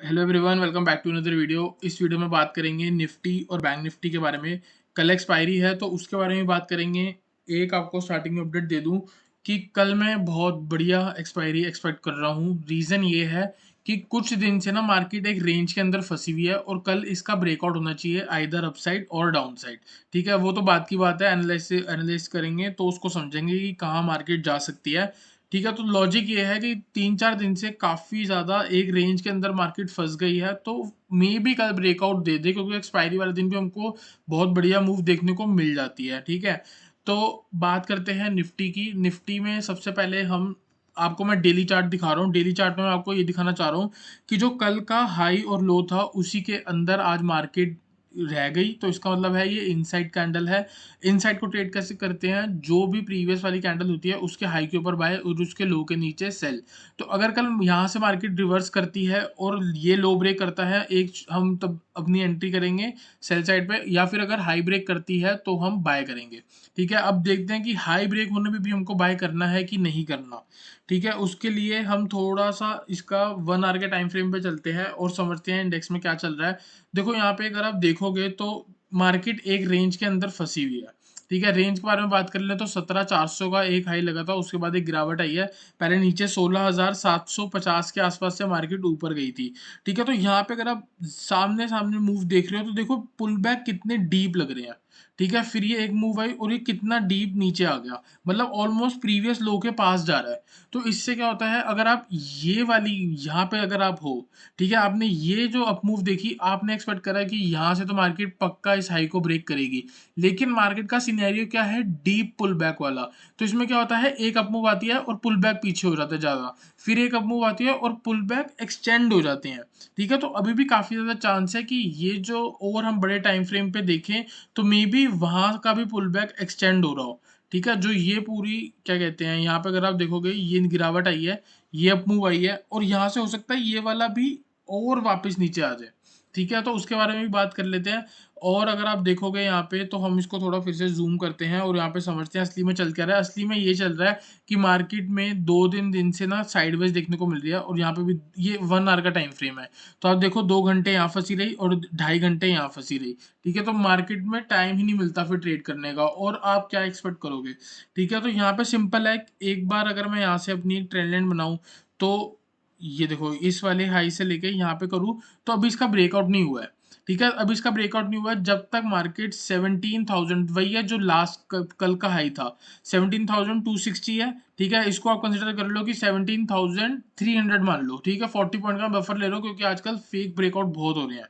Hello everyone, welcome back to another video. इस video में बात करेंगे निफ्टी और बैंक निफ्टी के बारे में। कल एक्सपायरी है तो उसके बारे में बात करेंगे। एक आपको स्टार्टिंग में अपडेट दे दूं कि कल मैं बहुत बढ़िया एक्सपायरी एक्सपेक्ट कर रहा हूं। रीज़न ये है कि कुछ दिन से ना मार्केट एक रेंज के अंदर फंसी हुई है और कल इसका ब्रेकआउट होना चाहिए, आइदर अपसाइड और डाउन साइड। ठीक है, वो तो बात की बात है, एनालिस करेंगे तो उसको समझेंगे कि कहाँ मार्केट जा सकती है। ठीक है, तो लॉजिक ये है कि 3-4 दिन से काफ़ी ज़्यादा एक रेंज के अंदर मार्केट फँस गई है, तो मे बी कल ब्रेकआउट दे दे, क्योंकि एक्सपायरी वाले दिन भी हमको बहुत बढ़िया मूव देखने को मिल जाती है। ठीक है, तो बात करते हैं निफ्टी की। निफ्टी में सबसे पहले हम आपको मैं डेली चार्ट दिखा रहा हूँ। डेली चार्ट में मैं आपको ये दिखाना चाह रहा हूँ कि जो कल का हाई और लो था उसी के अंदर आज मार्केट रह गई, तो इसका मतलब है ये इनसाइड कैंडल है। इनसाइड को ट्रेड कैसे करते हैं? जो भी प्रीवियस वाली कैंडल होती है उसके हाई के ऊपर बाय और उसके लो के नीचे सेल। तो अगर कल यहाँ से मार्केट रिवर्स करती है और ये लो ब्रेक करता है, एक हम तब अपनी एंट्री करेंगे सेल साइड पे, या फिर अगर हाई ब्रेक करती है तो हम बाय करेंगे। ठीक है, अब देखते हैं कि हाई ब्रेक होने पे भी हमको बाय करना है कि नहीं करना। ठीक है, उसके लिए हम थोड़ा सा इसका 1 आवर के टाइम फ्रेम पे चलते हैं और समझते हैं इंडेक्स में क्या चल रहा है। देखो यहाँ पे अगर आप देखोगे तो मार्केट एक रेंज के अंदर फंसी हुई है। ठीक है, रेंज के बारे में बात कर लें तो 17,400 का एक हाई लगा था, उसके बाद एक गिरावट आई है। पहले नीचे 16,750 के आसपास से मार्केट ऊपर गई थी। ठीक है, तो यहाँ पे अगर आप सामने सामने मूव देख रहे हो तो देखो पुल बैक कितने डीप लग रहे हैं। ठीक है, फिर ये एक मूव आई और ये कितना डीप नीचे आ गया, मतलब ऑलमोस्ट प्रीवियस लो के पास जा रहा है। तो इससे क्या होता है, अगर आप ये वाली यहाँ पे अगर आप हो, ठीक है, आपने ये जो अप मूव देखी, आपने एक्सपेक्ट करा कि यहाँ से तो मार्केट पक्का इस हाई को ब्रेक करेगी, लेकिन मार्केट का सिनेरियो क्या है, डीप पुल बैक वाला। तो इसमें क्या होता है, एक अप मूव आती है और पुल बैक पीछे हो जाता है ज़्यादा, फिर एक अप मूव आती है और पुल बैक एक्सटेंड हो जाते हैं। ठीक है, तो अभी भी काफ़ी ज़्यादा चांस है कि ये जो ओवर हम बड़े टाइम फ्रेम पे देखें तो मे बी वहाँ का भी पुल बैक एक्सटेंड हो रहा हो। ठीक है, जो ये पूरी क्या कहते हैं, यहाँ पे अगर आप देखोगे ये गिरावट आई है, ये अप मूव आई है और यहाँ से हो सकता है ये वाला भी और वापस नीचे आ जाए। ठीक है, तो उसके बारे में भी बात कर लेते हैं। और अगर आप देखोगे यहाँ पे तो हम इसको थोड़ा फिर से जूम करते हैं और यहाँ पे समझते हैं असली में चल क्या रहा है। असली में ये चल रहा है कि मार्केट में 2 दिन से ना साइडवेज देखने को मिल रही है और यहाँ पे भी ये 1 आवर का टाइम फ्रेम है। तो आप देखो 2 घंटे यहाँ फंसी रही और 2.5 घंटे यहाँ फंसी रही। ठीक है, तो मार्केट में टाइम ही नहीं मिलता फिर ट्रेड करने का, और आप क्या एक्सपेक्ट करोगे। ठीक है, तो यहाँ पे सिंपल है, एक बार अगर मैं यहाँ से अपनी एक ट्रेंड लाइन बनाऊँ तो ये देखो इस वाले हाई से लेके यहाँ पे करूँ तो अभी इसका ब्रेकआउट नहीं हुआ है। ठीक है, अभी इसका ब्रेकआउट नहीं हुआ है जब तक मार्केट 17,000 वही है जो लास्ट कल का हाई था, 17,260 है। ठीक है, इसको आप कंसिडर कर लो कि 17,300 मान लो। ठीक है, 40 पॉइंट का बफर ले लो क्योंकि आजकल फेक ब्रेकआउट बहुत हो रहे हैं।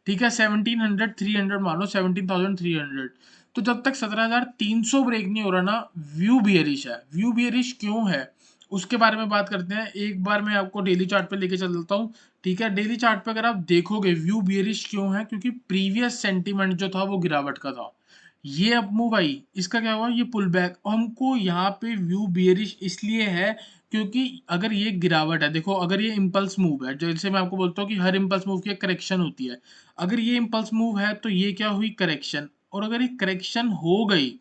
ठीक है, 1700 मान लो, 17,300। तो जब तक 17,300 ब्रेक नहीं हो रहा ना, व्यू बियरिश है। व्यू बियरिश क्यों है उसके बारे में बात करते हैं। एक बार मैं आपको डेली चार्ट पे लेके चलता हूँ। ठीक है, डेली चार्ट पे अगर आप देखोगे व्यू बियरिश क्यों है, क्योंकि प्रीवियस सेंटीमेंट जो था वो गिरावट का था। ये अब मूव आई, इसका क्या हुआ, ये पुल बैक। हमको यहाँ पे व्यू बियरिश इसलिए है क्योंकि अगर ये गिरावट है, देखो अगर ये इम्पल्स मूव है, जैसे मैं आपको बोलता हूँ कि हर इम्पल्स मूव की एक करेक्शन होती है। अगर ये इम्पल्स मूव है तो ये क्या हुई, करेक्शन। और अगर ये करेक्शन हो गई,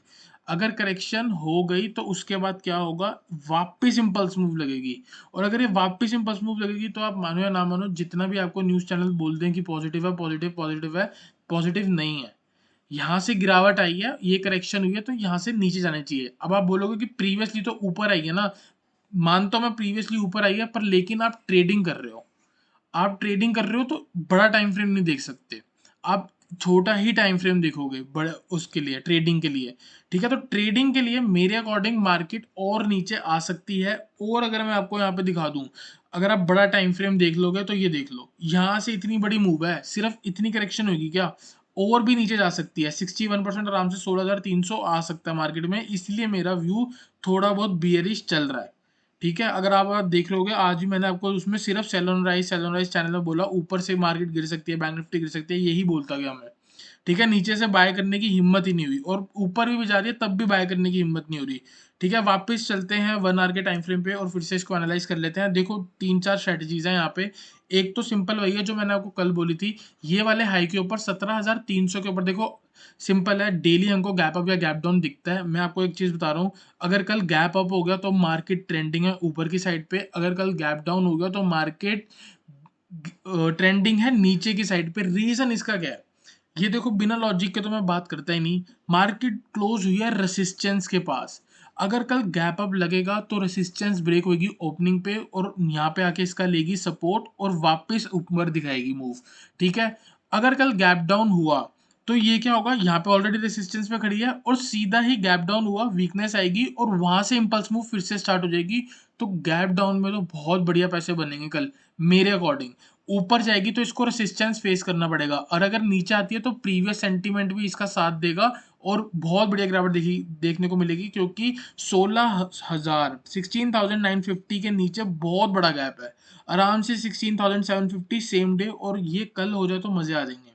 अगर करेक्शन हो गई तो उसके बाद क्या होगा, वापस इम्पल्स मूव लगेगी। और अगर ये वापस इम्पल्स मूव लगेगी तो आप मानो या ना मानो, जितना भी आपको न्यूज़ चैनल बोल दें कि पॉजिटिव है, पॉजिटिव पॉजिटिव है, पॉजिटिव नहीं है। यहाँ से गिरावट आई है, ये करेक्शन हुई है, तो यहाँ से नीचे जाना चाहिए। अब आप बोलोगे कि प्रीवियसली तो ऊपर आई है ना, मानता हूँ मैं प्रीवियसली ऊपर आई है, पर लेकिन आप ट्रेडिंग कर रहे हो, आप ट्रेडिंग कर रहे हो तो बड़ा टाइम फ्रेम नहीं देख सकते। आप छोटा ही टाइम फ्रेम देखोगे बड़े उसके लिए, ट्रेडिंग के लिए। ठीक है, तो ट्रेडिंग के लिए मेरे अकॉर्डिंग मार्केट और नीचे आ सकती है। और अगर मैं आपको यहाँ पे दिखा दूं, अगर आप बड़ा टाइम फ्रेम देख लोगे तो ये देख लो, यहाँ से इतनी बड़ी मूव है, सिर्फ इतनी करेक्शन होगी क्या, और भी नीचे जा सकती है। 61% आराम से 16,300 आ सकता है मार्केट में, इसलिए मेरा व्यू थोड़ा बहुत बियरिश चल रहा है। ठीक है, अगर आप देख लोगे, आज ही मैंने आपको उसमें सिर्फ सेलोन राइज चैनल में बोला ऊपर से मार्केट गिर सकती है, बैंक निफ्टी गिर सकती है, यही बोलता गया मैं। ठीक है, नीचे से बाय करने की हिम्मत ही नहीं हुई और ऊपर भी जा रही है तब भी बाय करने की हिम्मत नहीं हो रही। ठीक है, वापस चलते हैं 1 आवर के टाइम फ्रेम पे और फिर से इसको एनालाइज कर लेते हैं। देखो 3-4 स्ट्रेटजीज हैं यहाँ पे। एक तो सिंपल वही है जो मैंने आपको कल बोली थी, ये वाले हाई के ऊपर 17,300 के ऊपर देखो, सिंपल है, डेली हमको गैप अप या गैप डाउन दिखता है। मैं आपको एक चीज़ बता रहा हूँ, अगर कल गैप अप हो गया तो मार्केट ट्रेंडिंग है ऊपर की साइड पे, अगर कल गैप डाउन हो गया तो मार्केट ट्रेंडिंग है नीचे की साइड पे। रीजन इसका क्या है, ये देखो बिना लॉजिक के तो मैं बात करता ही नहीं। मार्केट क्लोज हुई है रेसिस्टेंस के पास, अगर कल गैप अप लगेगा तो रेसिस्टेंस ब्रेक होगी ओपनिंग पे और यहाँ पे आके इसका लेगी सपोर्ट और वापस ऊपर दिखाएगी मूव। ठीक है, अगर कल गैप डाउन हुआ तो ये क्या होगा, यहाँ पे ऑलरेडी रेसिस्टेंस पे खड़ी है और सीधा ही गैप डाउन हुआ, वीकनेस आएगी और वहां से इंपल्स मूव फिर से स्टार्ट हो जाएगी। तो गैप डाउन में तो बहुत बढ़िया पैसे बनेंगे कल मेरे अकॉर्डिंग। ऊपर जाएगी तो इसको रेसिस्टेंस फेस करना पड़ेगा, और अगर नीचे आती है तो प्रीवियस सेंटीमेंट भी इसका साथ देगा और बहुत बढ़िया गिरावट देखने को मिलेगी, क्योंकि 16,950 के नीचे बहुत बड़ा गैप है। आराम से 16,750 सेम डे, और ये कल हो जाए तो मजे आ जाएंगे।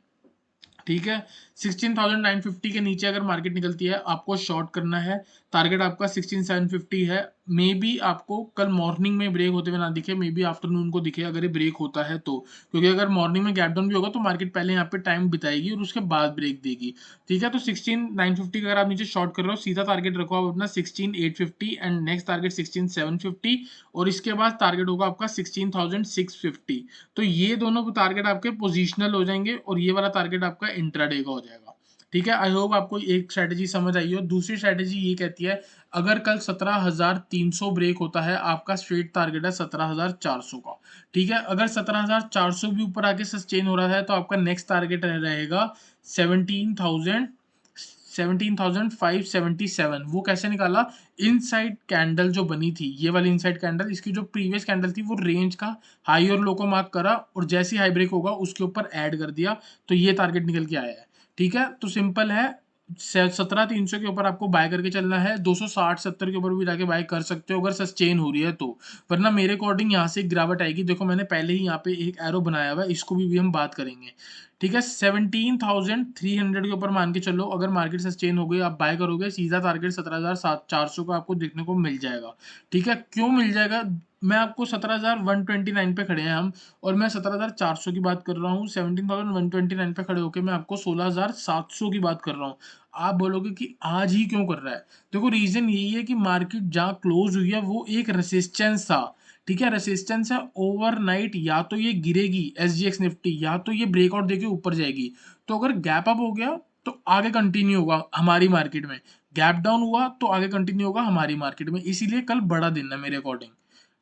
ठीक है, 16,950 के नीचे अगर मार्केट निकलती है आपको शॉर्ट करना है। टारगेट आपका 16,750 है। मे बी आपको कल मॉर्निंग में ब्रेक होते हुए ना दिखे, मे बी आफ्टरनून को दिखे अगर ये ब्रेक होता है तो, क्योंकि अगर मॉर्निंग में गैप डाउन भी होगा तो मार्केट पहले यहाँ पे टाइम बिताएगी और उसके बाद ब्रेक देगी। ठीक है, तो 16,950 का अगर आप नीचे शॉर्ट कर रहे हो, सीधा टारगेट रखो आप अपना 16,850 एंड नेक्स्ट टारगेट 16,750, और इसके बाद टारगेट होगा आपका 16,650। तो ये दोनों टारगेट आपके पोजिशनल हो जाएंगे और ये वाला टारगेट आपका इंट्राडे का हो जाएगा। ठीक है, आई होप आपको एक स्ट्रैटेजी समझ आई हो। दूसरी स्ट्रैटेजी ये कहती है, अगर कल 17,300 ब्रेक होता है, आपका स्ट्रेट टारगेट है 17,400 का। ठीक है, अगर 17,400 भी ऊपर आके सस्टेन हो रहा है तो आपका नेक्स्ट टारगेट रहेगा 17,577। वो कैसे निकाला, इनसाइड कैंडल जो बनी थी, ये वाली इनसाइड कैंडल, इसकी जो प्रीवियस कैंडल थी वो रेंज का हाई और लो को मार्क करा और जैसे ही हाई ब्रेक होगा उसके ऊपर ऐड कर दिया, तो ये टारगेट निकल के आया है। ठीक है, तो सिंपल है, 17,300 के ऊपर आपको बाय करके चलना है, 260-70 के ऊपर भी जाके बाय कर सकते हो अगर सस्टेन हो रही है तो, वरना मेरे अकॉर्डिंग यहाँ से गिरावट आएगी। देखो मैंने पहले ही यहाँ पे एक एरो बनाया हुआ है, इसको भी हम बात करेंगे। ठीक है, 17,300 के ऊपर मान के चलो, अगर मार्केट सस्टेन हो गई आप बाय करोगे, सीधा टारगेट 17,400 का आपको देखने को मिल जाएगा। ठीक है, क्यों मिल जाएगा, मैं आपको 17,129 पे खड़े हैं हम, और मैं 17,400 की बात कर रहा हूँ, 17,129 पे खड़े होके मैं आपको 16,700 की बात कर रहा हूँ। आप बोलोगे कि आज ही क्यों कर रहा है, देखो रीजन यही है कि मार्केट जहाँ क्लोज हुई है वो एक रेसिस्टेंस था। ठीक है, रेसिस्टेंस है, ओवरनाइट या तो ये गिरेगी एसजीएक्स निफ्टी, या तो ये ब्रेकआउट देके ऊपर जाएगी। तो अगर गैप अप हो गया तो आगे कंटिन्यू होगा हमारी मार्केट में, गैप डाउन हुआ तो आगे कंटिन्यू होगा हमारी मार्केट में, इसीलिए कल बड़ा दिन है मेरे अकॉर्डिंग।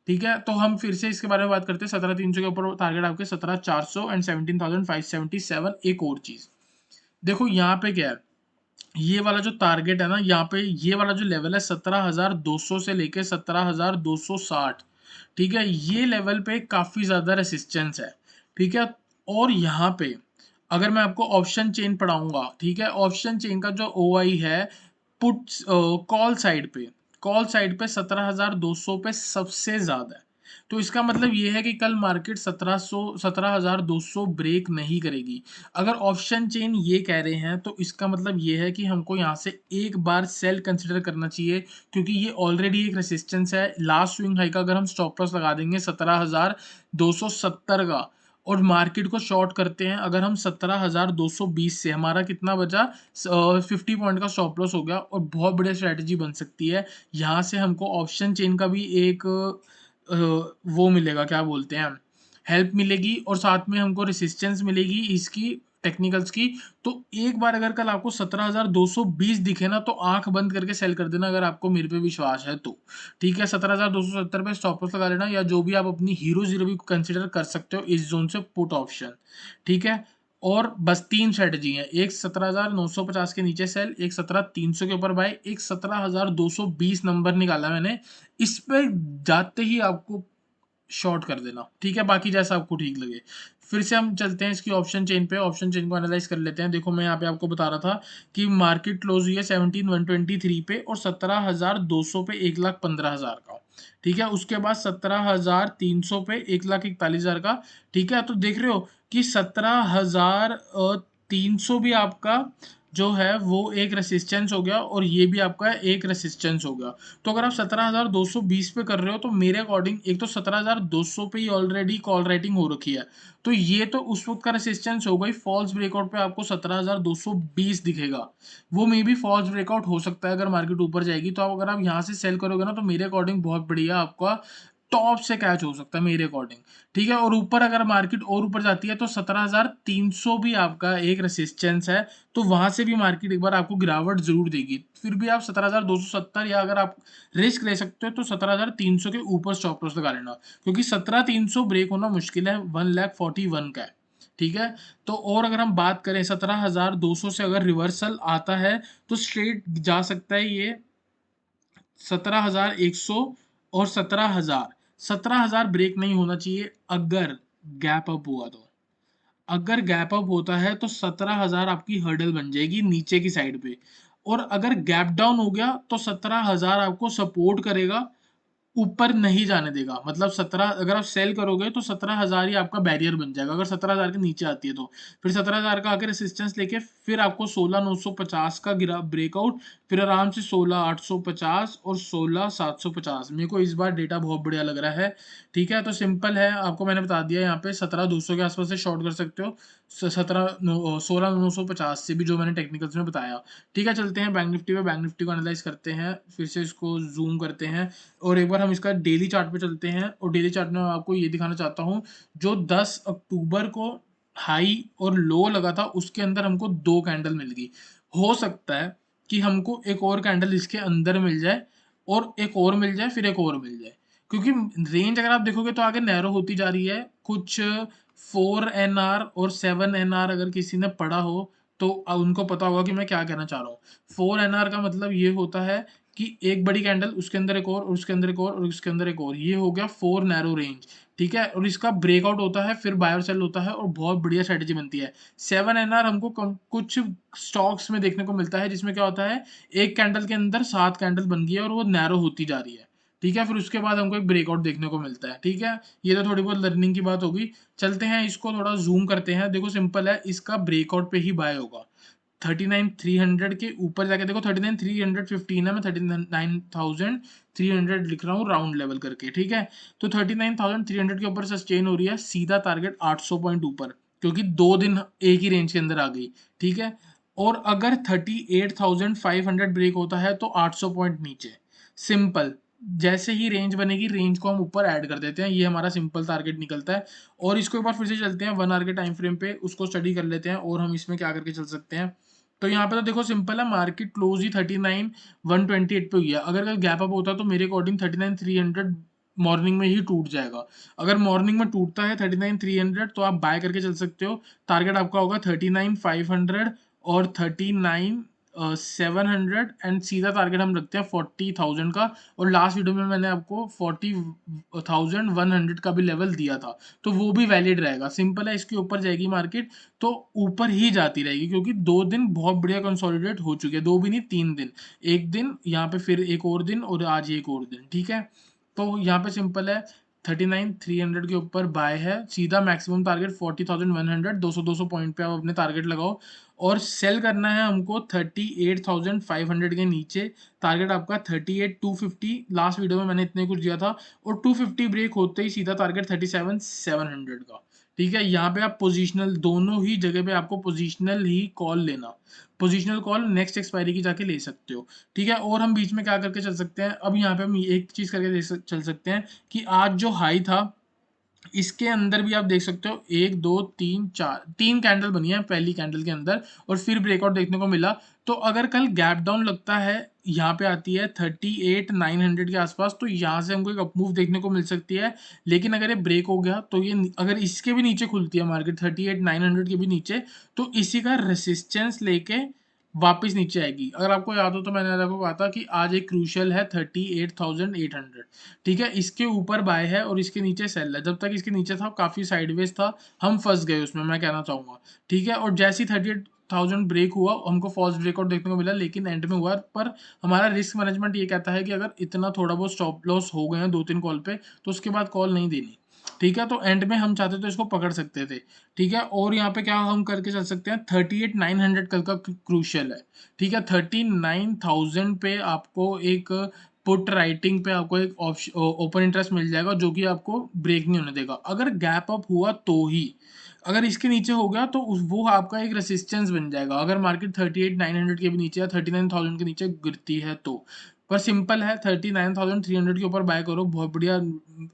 ठीक है, तो हम फिर से इसके बारे में बात करते हैं। 17,300 के ऊपर टारगेट आपके 17,400 एंड 17,577। एक और चीज देखो, यहाँ पे क्या है, ये वाला जो टारगेट है ना, यहाँ पे ये वाला जो लेवल है 17,200 से लेके 17,260। ठीक है, ये लेवल पे काफी ज्यादा रेसिस्टेंस है। ठीक है, और यहाँ पे अगर मैं आपको ऑप्शन चेन पढ़ाऊंगा, ठीक है, ऑप्शन चेन का जो ओआई है पुट कॉल साइड पे 17,200 पे सबसे ज्यादा है। तो इसका मतलब ये है कि कल मार्केट 17,200 ब्रेक नहीं करेगी। अगर ऑप्शन चेन ये कह रहे हैं तो इसका मतलब ये है कि हमको यहाँ से एक बार सेल कंसिडर करना चाहिए, क्योंकि ये ऑलरेडी एक रेसिस्टेंस है। लास्ट स्विंग हाई का अगर हम स्टॉप लॉस लगा देंगे 17,270 का, और मार्केट को शॉर्ट करते हैं अगर हम 17,220 से, हमारा कितना बचा, 50 पॉइंट का स्टॉप लॉस हो गया, और बहुत बढ़िया स्ट्रेटेजी बन सकती है। यहाँ से हमको ऑप्शन चेन का भी एक वो मिलेगा, क्या बोलते हैं, हेल्प मिलेगी, और साथ में हमको रेसिस्टेंस मिलेगी इसकी टेक्निकल्स की। तो एक बार अगर कल आपको 17,220 दिखे ना, तो आंख बंद करके सेल कर देना अगर आपको मेरे पे विश्वास है तो। ठीक है, 17,270 पे स्टॉप लॉस लगा लेना, या जो भी आप अपनी हीरो जीरो भी कंसिडर कर सकते हो इस जोन से पुट ऑप्शन। ठीक है, और बस तीन स्ट्रेटजी है, एक 17,950 के नीचे सेल, एक 17,300 के ऊपर बाय, एक 17,220 नंबर निकाला मैंने, इस पे जाते ही आपको शॉर्ट कर देना। ठीक है, बाकी जैसा आपको ठीक लगे। फिर से हम चलते हैं इसकी ऑप्शन चेन पे, ऑप्शन चेन को एनालाइज कर लेते हैं। देखो मैं यहाँ पे आपको बता रहा था कि मार्केट क्लोज हुई है 17,123 पे और 17,200 पे 1,15,000 का। ठीक है, उसके बाद 17,300 पे 1,41,000 का। ठीक है, तो देख रहे हो कि 17,300 भी आपका जो है वो एक रेसिस्टेंस हो गया, और ये भी आपका एक रेसिस्टेंस हो गया। तो अगर आप 17,220 पे कर रहे हो तो मेरे अकॉर्डिंग एक तो 17,200 पे ही ऑलरेडी कॉल राइटिंग हो रखी है, तो ये तो उस वक्त का रेसिस्टेंस हो गई। फॉल्स ब्रेकआउट पे आपको 17,220 दिखेगा, वो मे भी फॉल्स ब्रेकआउट हो सकता है अगर मार्केट ऊपर जाएगी। तो अगर आप यहाँ से सेल करोगे ना, तो मेरे अकॉर्डिंग बहुत बढ़िया आपका टॉप से कैच हो सकता है मेरे अकॉर्डिंग, ठीक है। और ऊपर अगर मार्केट और ऊपर जाती है तो 17,300 भी आपका एक रेसिस्टेंस है, तो वहां से भी मार्केट एक बार आपको गिरावट जरूर देगी। फिर भी आप 17,270 या अगर आप रिस्क ले सकते हो तो 17,300 के ऊपर स्टॉप लॉस लगा लेना, क्योंकि 17,300 ब्रेक होना मुश्किल है 1,41,000 का है, ठीक है। तो और अगर हम बात करें 17,200 से अगर रिवर्सल आता है तो स्ट्रेट जा सकता है ये 17,100 और 17,000। 17,000 ब्रेक नहीं होना चाहिए अगर गैप अप हुआ तो। अगर गैप अप होता है तो 17,000 आपकी हर्डल बन जाएगी नीचे की साइड पे। और अगर गैप डाउन हो गया तो 17,000 आपको सपोर्ट करेगा, ऊपर नहीं जाने देगा। मतलब 17 अगर आप सेल करोगे तो 17,000 ही आपका बैरियर बन जाएगा अगर 17,000 के नीचे आती है तो। फिर 17,000 का आके रेसिस्टेंस लेके फिर आपको 16,950 का गिरा ब्रेकआउट, फिर आराम से 16,850 और 16,750। मेरे को इस बार डेटा बहुत बढ़िया लग रहा है, ठीक है। तो सिंपल है, आपको मैंने बता दिया यहाँ पे 17,200 के आसपास से शॉर्ट कर सकते हो, 16,950 से भी, जो मैंने टेक्निकल्स में बताया, ठीक है। चलते हैं बैंक निफ्टी पे, बैंक निफ्टी को एनालाइज करते हैं, फिर से इसको जूम करते हैं और एक बार हम इसका डेली चार्ट पे चलते हैं। और डेली चार्ट में मैं आपको ये दिखाना चाहता हूँ, जो 10 अक्टूबर को हाई और लो लगा था उसके अंदर हमको दो कैंडल मिल गई। हो सकता है कि हमको एक और कैंडल इसके अंदर मिल जाए और एक और मिल जाए, फिर एक और मिल जाए, क्योंकि रेंज अगर आप देखोगे तो आगे नैरो होती जा रही है। कुछ 4 NR और 7 NR अगर किसी ने पढ़ा हो तो उनको पता होगा कि मैं क्या कहना चाह रहा हूँ। 4 NR का मतलब ये होता है कि एक बड़ी कैंडल, उसके अंदर एक और उसके अंदर एक और उसके अंदर एक और, ये हो गया 4 नैरो रेंज, ठीक है। और इसका ब्रेकआउट होता है, फिर बाय और सेल होता है और बहुत बढ़िया स्ट्रेटेजी बनती है। 7 NR हमको कुछ स्टॉक्स में देखने को मिलता है जिसमें क्या होता है, एक कैंडल के अंदर 7 कैंडल बन गई है और वो नैरो होती जा रही है, ठीक है। फिर उसके बाद हमको एक ब्रेकआउट देखने को मिलता है, ठीक है। ये तो थोड़ी बहुत लर्निंग की बात होगी। चलते हैं, इसको थोड़ा जूम करते हैं। देखो सिंपल है, इसका ब्रेकआउट पे ही बाय होगा। 39,300 के ऊपर जाके देखो, 39,315 है, मैं 39,300 लिख रहा हूँ राउंड लेवल करके, ठीक है। तो 39,300 के ऊपर सस्टेन हो रही है, सीधा टारगेट 800 पॉइंट ऊपर, क्योंकि 2 दिन एक ही रेंज के अंदर आ गई, ठीक है। और अगर 38,500 ब्रेक होता है तो 800 पॉइंट नीचे, सिंपल। जैसे ही रेंज बनेगी, रेंज को हम ऊपर ऐड कर देते हैं, ये हमारा सिंपल टारगेट निकलता है। और इसको एक बार फिर से चलते हैं 1 आवर के टाइम फ्रेम पे, उसको स्टडी कर लेते हैं और हम इसमें क्या करके चल सकते हैं। तो यहाँ पे तो देखो सिंपल है, मार्केट क्लोज ही 39,128 पे हुई है। अगर कल गैप अप होता तो मेरे अकॉर्डिंग 39,300 मॉर्निंग में ही टूट जाएगा। अगर मॉर्निंग में टूटता है 39,300 तो आप बाय करके चल सकते हो। टारगेट आपका होगा 39,500 और 39,700 एंड सीधा टारगेट हम रखते हैं 40,000 का। और लास्ट वीडियो में मैंने आपको 40,100 का भी लेवल दिया था, तो वो भी वैलिड रहेगा। सिंपल है, इसके ऊपर जाएगी मार्केट तो ऊपर ही जाती रहेगी, क्योंकि 2 दिन बहुत बढ़िया कंसोलिडेट हो चुके हैं, 2 भी नहीं 3 दिन। एक दिन यहाँ पे, फिर एक और दिन और आज एक और दिन, ठीक है। तो यहाँ पे सिंपल है, 39,300 के ऊपर बाय है, सीधा मैक्सिमम टारगेट 40,100, 200 पॉइंट पे आप अपने टारगेट लगाओ। और सेल करना है हमको 38,500 के नीचे, टारगेट आपका 38,250। लास्ट वीडियो में मैंने इतने कुछ दिया था। और 250 ब्रेक होते ही सीधा टारगेट 37,700 का, ठीक है। यहाँ पे आप पोजिशनल, दोनों ही जगह पे आपको पोजिशनल ही कॉल लेना, पोजिशनल कॉल नेक्स्ट एक्सपायरी की जाके ले सकते हो, ठीक है। और हम बीच में क्या करके चल सकते हैं, अब यहाँ पे हम एक चीज करके चल सकते हैं कि आज जो हाई था इसके अंदर भी आप देख सकते हो, 1 2 3 4 3 कैंडल बनी है पहली कैंडल के अंदर, और फिर ब्रेकआउट देखने को मिला। तो अगर कल गैप डाउन लगता है, यहाँ पे आती है 38,900 के आसपास, तो यहाँ से हमको एक अपमूव देखने को मिल सकती है। लेकिन अगर ये ब्रेक हो गया तो ये, अगर इसके भी नीचे खुलती है मार्केट 38,900 के भी नीचे, तो इसी का रेसिस्टेंस लेके वापस नीचे आएगी। अगर आपको याद हो तो मैंने आपको कहा था कि आज एक क्रूशियल है 38,800, ठीक है। इसके ऊपर बाय है और इसके नीचे सेल है। जब तक इसके नीचे था काफी साइडवेज था, हम फंस गए उसमें, मैं कहना चाहूंगा, ठीक है। और जैसे ही 38,000 ब्रेक हुआ हमको फॉल्स ब्रेकआउट देखने को मिला, लेकिन एंड में हुआ। पर हमारा रिस्क मैनेजमेंट ये कहता है कि अगर इतना थोड़ा बहुत स्टॉप लॉस हो गए हैं 2 3 कॉल पे, तो उसके बाद कॉल नहीं देनी, ठीक है। तो एंड में हम चाहते तो इसको पकड़ सकते थे, ठीक है। और यहाँ पे क्या हम करके चल सकते हैं, 38,900 कल का क्रूशियल है, ठीक है। 39,000 पे आपको एक पुट राइटिंग पे आपको एक ओपन इंटरेस्ट मिल जाएगा, जो कि आपको ब्रेक नहीं होने देगा। अगर गैप अप हुआ तो ही, अगर इसके नीचे हो गया तो वो आपका एक रेसिस्टेंस बन जाएगा। अगर मार्केट 38,900 के भी नीचे या 39,000 के नीचे गिरती है तो पर सिंपल है, 39,300 के ऊपर बाय करो, बहुत बढ़िया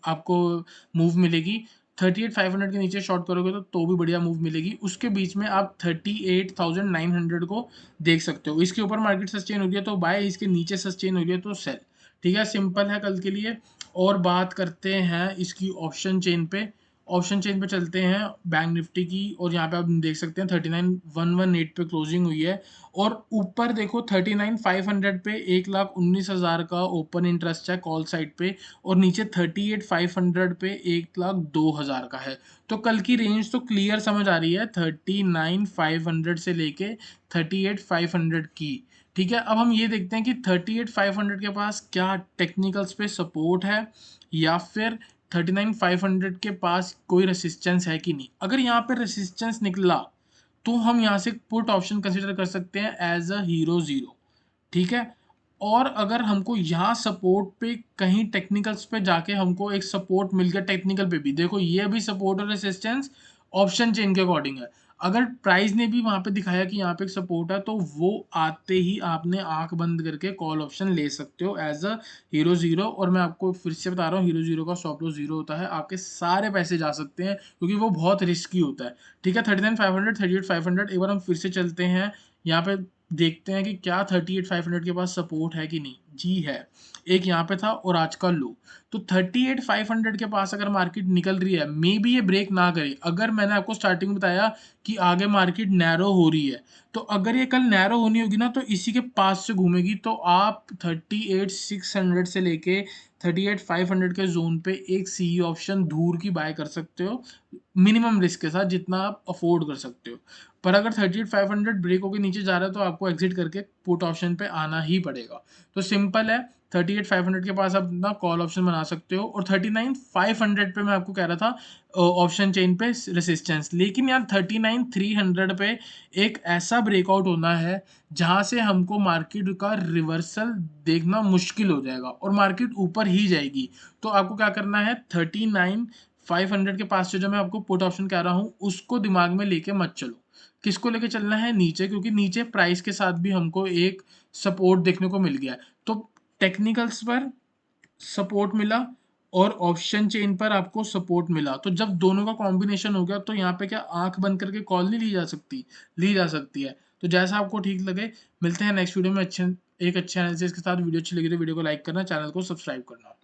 आपको मूव मिलेगी। 38,500 के नीचे शॉर्ट करोगे तो भी बढ़िया मूव मिलेगी। उसके बीच में आप 38,900 को देख सकते हो। इसके ऊपर मार्केट सस्टेन हो गया तो बाय, इसके नीचे सस्टेन हो गया तो सेल। ठीक है, सिंपल है कल के लिए। और बात करते हैं इसकी ऑप्शन चेन पे। ऑप्शन चेन पे चलते हैं बैंक निफ्टी की, और यहाँ पे आप देख सकते हैं 39,118 पे क्लोजिंग हुई है। और ऊपर देखो 39,500 पे 1,19,000 का ओपन इंटरेस्ट है कॉल साइड पे, और नीचे 38,500 पे 1,02,000 का है। तो कल की रेंज तो क्लियर समझ आ रही है, 39,500 से लेके 38,500 की। ठीक है, अब हम ये देखते हैं कि 38,500 के पास क्या टेक्निकल्स पे सपोर्ट है, या फिर 39,500 के पास कोई रेसिस्टेंस है कि नहीं। अगर यहाँ पे रेसिस्टेंस निकला तो हम यहाँ से पुट ऑप्शन कंसिडर कर सकते हैं एज अ हीरो जीरो। ठीक है, और अगर हमको यहाँ सपोर्ट पे कहीं टेक्निकल्स पे जाके हमको एक सपोर्ट मिल गया, टेक्निकल पे भी देखो ये भी सपोर्ट और रेसिस्टेंस ऑप्शन चेन के अकॉर्डिंग है। अगर प्राइस ने भी वहां पे दिखाया कि यहाँ पे एक सपोर्ट है, तो वो आते ही आपने आंख बंद करके कॉल ऑप्शन ले सकते हो एज अ हीरो जीरो। और मैं आपको फिर से बता रहा हूँ, हीरो जीरो का स्टॉप लॉस जीरो होता है, आपके सारे पैसे जा सकते हैं क्योंकि वो बहुत रिस्की होता है। ठीक है, 39,500, 38,500, एक बार हम फिर से चलते हैं यहाँ पे, देखते हैं कि क्या 38,500 के पास सपोर्ट है कि नहीं। जी है, एक यहाँ पे था और आज का लो। तो 38,500 के पास अगर मार्केट निकल रही है, मे बी ये ब्रेक ना करे। अगर मैंने आपको स्टार्टिंग में बताया कि आगे मार्केट नैरो हो रही है, तो अगर ये कल नैरो होनी होगी ना तो इसी के पास से घूमेगी, तो आप 38,600 से लेके 38,500 के जोन पे एक सी ऑप्शन दूर की बाय कर सकते हो, मिनिमम रिस्क के साथ, जितना आप अफोर्ड कर सकते हो। पर अगर 38,500 ब्रेक होकर नीचे जा रहा है तो आपको एग्जिट करके पुट ऑप्शन पे आना ही पड़ेगा। तो सिंपल है, 38,500 के पास आप अपना कॉल ऑप्शन बना सकते हो, और 39,500 पे मैं आपको कह रहा था ऑप्शन चेन पे रेसिस्टेंस। लेकिन यार 39,300 पे एक ऐसा ब्रेकआउट होना है जहां से हमको मार्केट का रिवर्सल देखना मुश्किल हो जाएगा और मार्केट ऊपर ही जाएगी। तो आपको क्या करना है, 39,500 के पास से जो मैं आपको पुट ऑप्शन कह रहा हूँ उसको दिमाग में लेके मत चलो। किसको लेके चलना है, नीचे, क्योंकि नीचे प्राइस के साथ भी हमको एक सपोर्ट देखने को मिल गया है। तो टेक्निकल्स पर सपोर्ट मिला और ऑप्शन चेन पर आपको सपोर्ट मिला, तो जब दोनों का कॉम्बिनेशन हो गया तो यहाँ पे क्या आंख बंद करके कॉल नहीं ली जा सकती, ली जा सकती है। तो जैसा आपको ठीक लगे। मिलते हैं नेक्स्ट वीडियो में एक अच्छे एनालिसिस के साथ। वीडियो अच्छी लगी तो वीडियो को लाइक करना, चैनल को सब्सक्राइब करना।